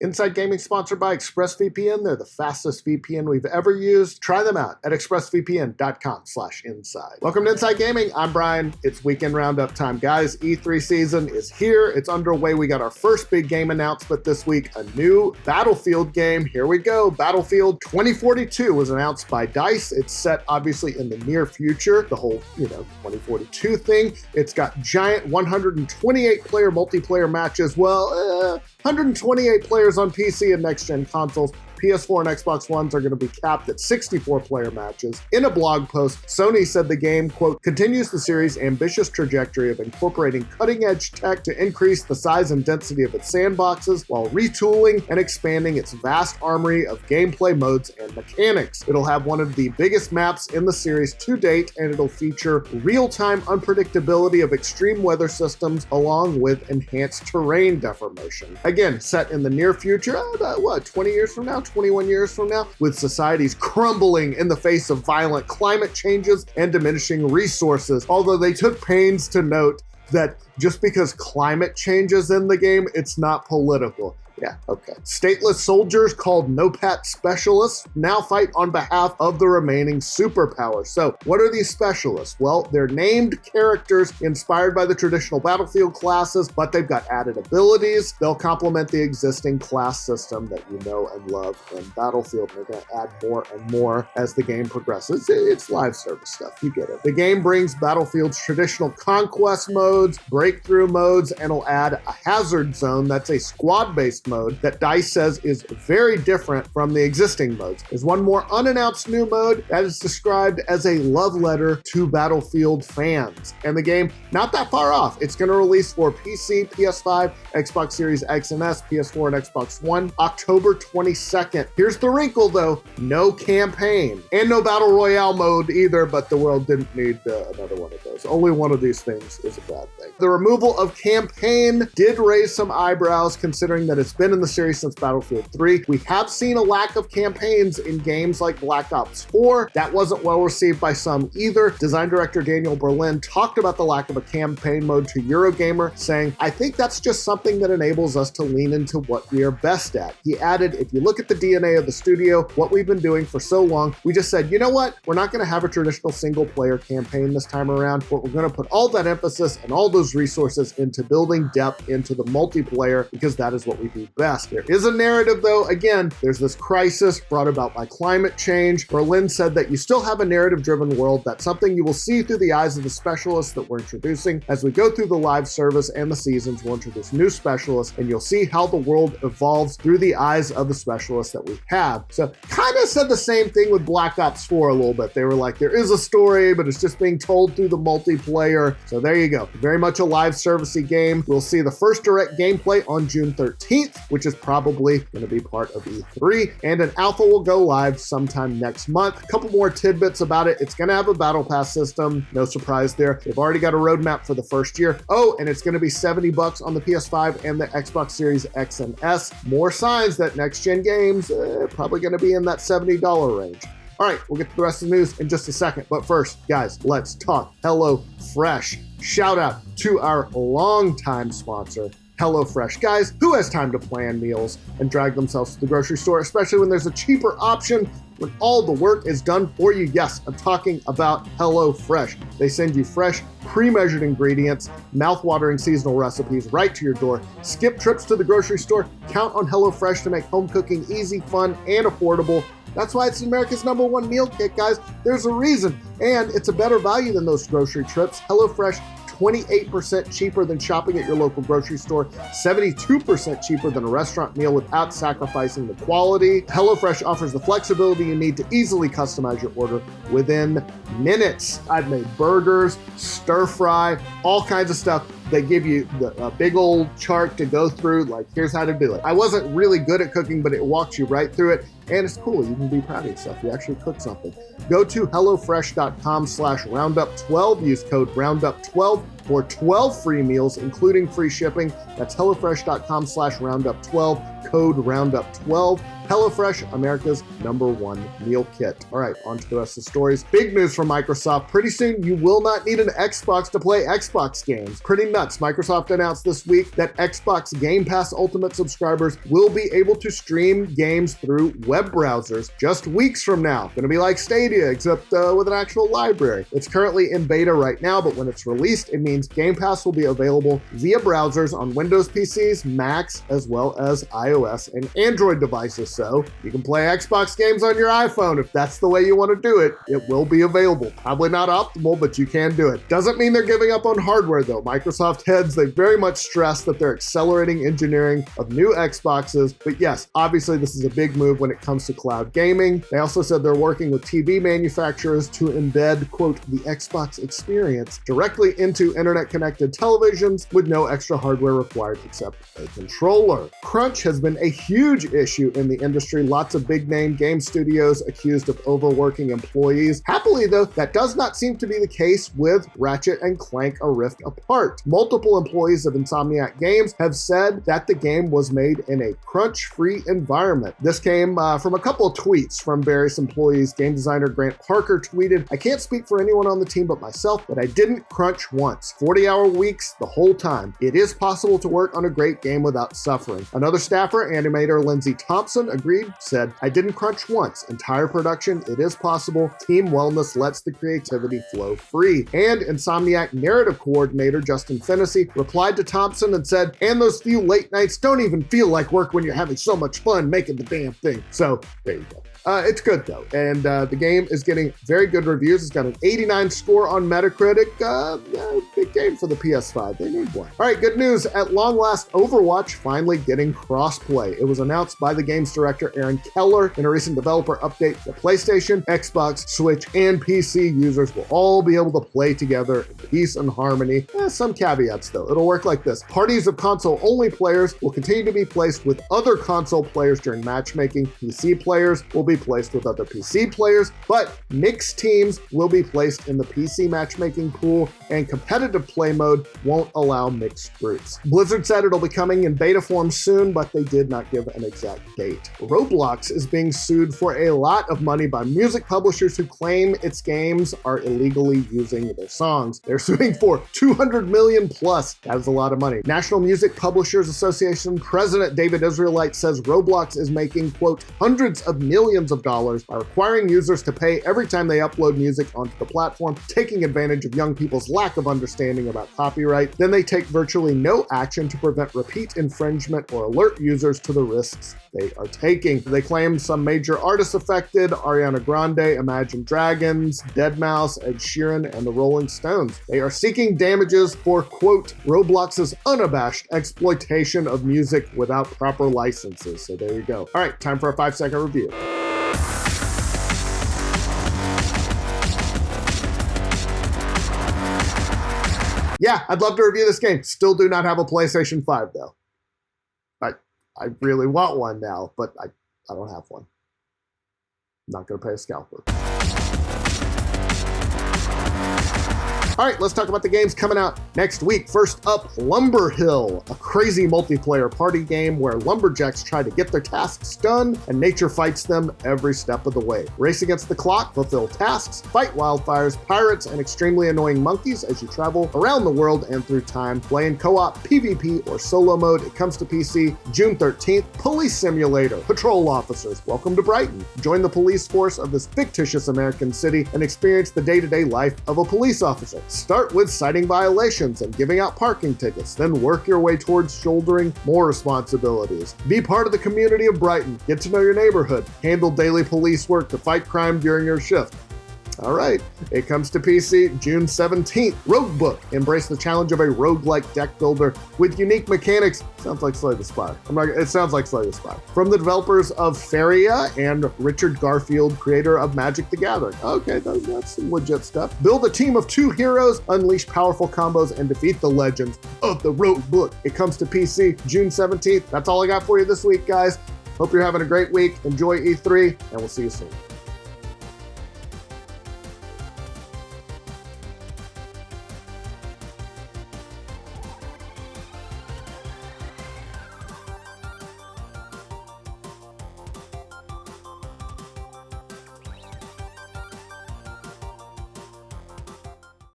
Inside Gaming sponsored by ExpressVPN. They're the fastest VPN we've ever used. Try them out at expressvpn.com/inside. Welcome to Inside Gaming. I'm Brian. It's weekend roundup time, guys. E3 season is here. It's underway. We got our first big game announcement this week, a new Battlefield game. Here we go. Battlefield 2042 was announced by DICE. It's set obviously in the near future, the whole, 2042 thing. It's got giant 128 player multiplayer matches. 128 players on PC and next-gen consoles. PS4 and Xbox Ones are going to be capped at 64 player matches. In a blog post, Sony said the game, quote, continues the series' ambitious trajectory of incorporating cutting-edge tech to increase the size and density of its sandboxes while retooling and expanding its vast armory of gameplay modes and mechanics. It'll have one of the biggest maps in the series to date, and it'll feature real-time unpredictability of extreme weather systems along with enhanced terrain deformation. Again, set in the near future, 20 years from now? 21 years from now, with societies crumbling in the face of violent climate changes and diminishing resources. Although they took pains to note that just because climate changes in the game, it's not political. Yeah, okay. Stateless soldiers called NOPAT specialists now fight on behalf of the remaining superpowers. So what are these specialists? Well, they're named characters inspired by the traditional Battlefield classes, but they've got added abilities. They'll complement the existing class system that you know and love in Battlefield. They're going to add more and more as the game progresses. It's live service stuff. You get it. The game brings Battlefield's traditional conquest modes, breakthrough modes, and will add a hazard zone that's a squad-based mode that DICE says is very different from the existing modes. There's one more unannounced new mode that is described as a love letter to Battlefield fans. And the game, not that far off. It's going to release for PC, PS5, Xbox Series X and S, PS4, and Xbox One, October 22nd. Here's the wrinkle though, no campaign and no Battle Royale mode either, but the world didn't need another one of those. Only one of these things is a bad thing. The removal of campaign did raise some eyebrows considering that it's been in the series since Battlefield 3. We have seen a lack of campaigns in games like Black Ops 4. That wasn't well received by some either. Design director Daniel Berlin talked about the lack of a campaign mode to Eurogamer, saying, I think that's just something that enables us to lean into what we are best at. He added, if you look at the DNA of the studio, what we've been doing for so long, we just said, you know what? We're not going to have a traditional single player campaign this time around, but we're going to put all that emphasis and all those resources into building depth into the multiplayer because that is what we do best. There is a narrative though. Again, there's this crisis brought about by climate change. Berlin said that you still have a narrative-driven world. That's something you will see through the eyes of the specialists that we're introducing. As we go through the live service and the seasons, we'll introduce new specialists and you'll see how the world evolves through the eyes of the specialists that we have. So kind of said the same thing with Black Ops 4 a little bit. They were like, there is a story, but it's just being told through the multiplayer. So there you go. Very much a live servicey game. We'll see the first direct gameplay on June 13th, which is probably going to be part of E3, and an alpha will go live sometime next month. A couple more tidbits about it. It's going to have a battle pass system. No surprise there. They've already got a roadmap for the first year. Oh, and it's going to be $70 on the PS5 and the Xbox Series X and S. More signs that next-gen games probably going to be in that $70 range. All right, we'll get to the rest of the news in just a second. But first, guys, let's talk HelloFresh. Shout out to our longtime sponsor, HelloFresh. Guys, who has time to plan meals and drag themselves to the grocery store, especially when there's a cheaper option when all the work is done for you? Yes, I'm talking about HelloFresh. They send you fresh, pre-measured ingredients, mouth-watering seasonal recipes right to your door. Skip trips to the grocery store. Count on HelloFresh to make home cooking easy, fun, and affordable. That's why it's America's #1 meal kit, guys. There's a reason. And it's a better value than those grocery trips. HelloFresh, 28% cheaper than shopping at your local grocery store, 72% cheaper than a restaurant meal without sacrificing the quality. HelloFresh offers the flexibility you need to easily customize your order within minutes. I've made burgers, stir fry, all kinds of stuff. They give you a big old chart to go through, like here's how to do it. I wasn't really good at cooking, but it walks you right through it. and it's cool. You can be proud of yourself. You actually cook something. Go to hellofresh.com/roundup12. Use code roundup12 for 12 free meals, including free shipping. That's hellofresh.com/roundup12, code roundup12. HelloFresh, America's #1 meal kit. All right, on to the rest of the stories. Big news from Microsoft. Pretty soon, you will not need an Xbox to play Xbox games. Pretty nuts. Microsoft announced this week that Xbox Game Pass Ultimate subscribers will be able to stream games through web browsers just weeks from now. Gonna be like Stadia, except with an actual library. It's currently in beta right now, but when it's released, it means Game Pass will be available via browsers on Windows PCs, Macs, as well as iOS and Android devices. So you can play Xbox games on your iPhone if that's the way you want to do it. It will be available. Probably not optimal, but you can do it. Doesn't mean they're giving up on hardware though. Microsoft heads, they very much stress that they're accelerating engineering of new Xboxes. But yes, obviously this is a big move when it comes to cloud gaming. They also said they're working with TV manufacturers to embed, quote, the Xbox experience directly into internet-connected televisions with no extra hardware required except a controller. Crunch has been a huge issue in the industry. Lots of big-name game studios accused of overworking employees. Happily, though, that does not seem to be the case with Ratchet and Clank: A Rift Apart. Multiple employees of Insomniac Games have said that the game was made in a crunch-free environment. This came from a couple of tweets from various employees. Game designer Grant Parker tweeted, "I can't speak for anyone on the team but myself, but I didn't crunch once. 40-hour weeks the whole time. It is possible to work on a great game without suffering." Another staffer, animator Lindsay Thompson, agreed, said, "I didn't crunch once. Entire production, it is possible. Team wellness lets the creativity flow free." And Insomniac narrative coordinator Justin Fennessy replied to Thompson and said, "And those few late nights don't even feel like work when you're having so much fun making the damn thing." So there you go. It's good though, and the game is getting very good reviews. It's got an 89 score on Metacritic. Big game for the PS5. They need one. All right, good news. At long last, Overwatch finally getting crossplay. It was announced by the game's director, Aaron Keller, in a recent developer update that PlayStation, Xbox, Switch, and PC users will all be able to play together in peace and harmony. Some caveats though. It'll work like this. Parties of console-only players will continue to be placed with other console players during matchmaking. PC players will be placed with other PC players, but mixed teams will be placed in the PC matchmaking pool, and competitive play mode won't allow mixed groups. Blizzard said it'll be coming in beta form soon, but they did not give an exact date. Roblox is being sued for a lot of money by music publishers who claim its games are illegally using their songs. They're suing for $200 million plus. That is a lot of money. National Music Publishers Association President David Israelite says Roblox is making, quote, hundreds of millions of dollars by requiring users to pay every time they upload music onto the platform, taking advantage of young people's lack of understanding about copyright. Then they take virtually no action to prevent repeat infringement or alert users to the risks they are taking. They claim some major artists affected: Ariana Grande, Imagine Dragons, deadmau5, Ed Sheeran, and the Rolling Stones. They are seeking damages for, quote, Roblox's unabashed exploitation of music without proper licenses. So there you go. All right, time for a 5-second review. Yeah, I'd love to review this game. Still do not have a PlayStation 5 though. I really want one now, but I don't have one. I'm not gonna pay a scalper. All right, let's talk about the games coming out next week. First up, Lumber Hill, a crazy multiplayer party game where lumberjacks try to get their tasks done and nature fights them every step of the way. Race against the clock, fulfill tasks, fight wildfires, pirates, and extremely annoying monkeys as you travel around the world and through time. Play in co-op, PvP, or solo mode. It comes to PC June 13th. Police Simulator, patrol officers, welcome to Brighton. Join the police force of this fictitious American city and experience the day-to-day life of a police officer. Start with citing violations and giving out parking tickets, then work your way towards shouldering more responsibilities. Be part of the community of Brighton, get to know your neighborhood, handle daily police work to fight crime during your shift. All right, it comes to PC June 17th. Roguebook, embrace the challenge of a roguelike deck builder with unique mechanics. Sounds like Slay the Spire. It sounds like Slay the Spire. From the developers of Faria and Richard Garfield, creator of Magic the Gathering. Okay, that's some legit stuff. Build a team of 2 heroes, unleash powerful combos, and defeat the legends of the Roguebook. It comes to PC June 17th. That's all I got for you this week, guys. Hope you're having a great week. Enjoy E3, and we'll see you soon.